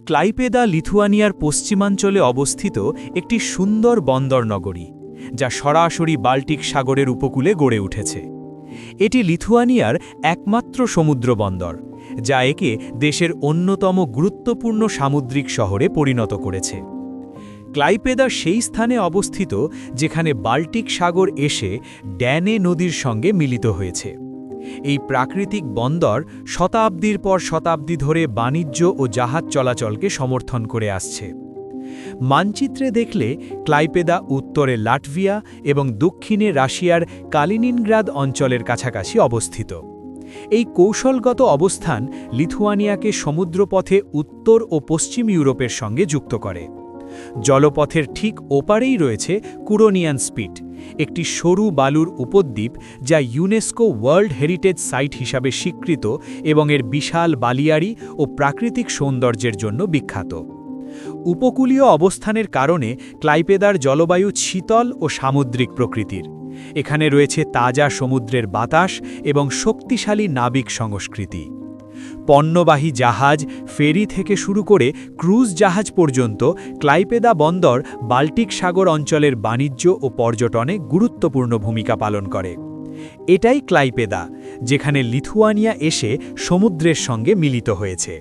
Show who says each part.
Speaker 1: ক্লাইপেদা লিথুয়ানিয়ার পশ্চিমাঞ্চলে অবস্থিত একটি সুন্দর বন্দর নগরী, যা সরাসরি বাল্টিক সাগরের উপকূলে গড়ে উঠেছে। এটি লিথুয়ানিয়ার একমাত্র সমুদ্র বন্দর, যা একে দেশের অন্যতম গুরুত্বপূর্ণ সামুদ্রিক শহরে পরিণত করেছে। ক্লাইপেদা সেই স্থানে অবস্থিত যেখানে বাল্টিক সাগর এসে ড্যানে নদীর সঙ্গে মিলিত হয়েছে। এই প্রাকৃতিক বন্দর শতাব্দীর পর শতাব্দী ধরে বাণিজ্য ও জাহাজ চলাচলকে সমর্থন করে আসছে। মানচিত্রে দেখলে ক্লাইপেদা উত্তরে লাটভিয়া এবং দক্ষিণে রাশিয়ার কালিনিনগ্রাদ অঞ্চলের কাছাকাছি অবস্থিত। এই কৌশলগত অবস্থান লিথুয়ানিয়াকে সমুদ্রপথে উত্তর ও পশ্চিম ইউরোপের সঙ্গে যুক্ত করে। জলপথের ঠিক ওপারেই রয়েছে কুরোনিয়ান স্পিট, একটি সরু বালুর উপদ্বীপ যা ইউনেস্কো ওয়ার্ল্ড হেরিটেজ সাইট হিসাবে স্বীকৃত এবং এর বিশাল বালিয়াড়ি ও প্রাকৃতিক সৌন্দর্যের জন্য বিখ্যাত। উপকূলীয় অবস্থানের কারণে ক্লাইপেদার জলবায়ু শীতল ও সামুদ্রিক প্রকৃতির। এখানে রয়েছে তাজা সমুদ্রের বাতাস এবং শক্তিশালী নাবিক সংস্কৃতি। পণ্যবাহী জাহাজ, ফেরি থেকে শুরু করে ক্রুজ জাহাজ পর্যন্ত ক্লাইপেদা বন্দর বাল্টিক সাগর অঞ্চলের বাণিজ্য ও পর্যটনে গুরুত্বপূর্ণ ভূমিকা পালন করে। এটাই ক্লাইপেদা, যেখানে লিথুয়ানিয়া এসে সমুদ্রের সঙ্গে মিলিত হয়েছে।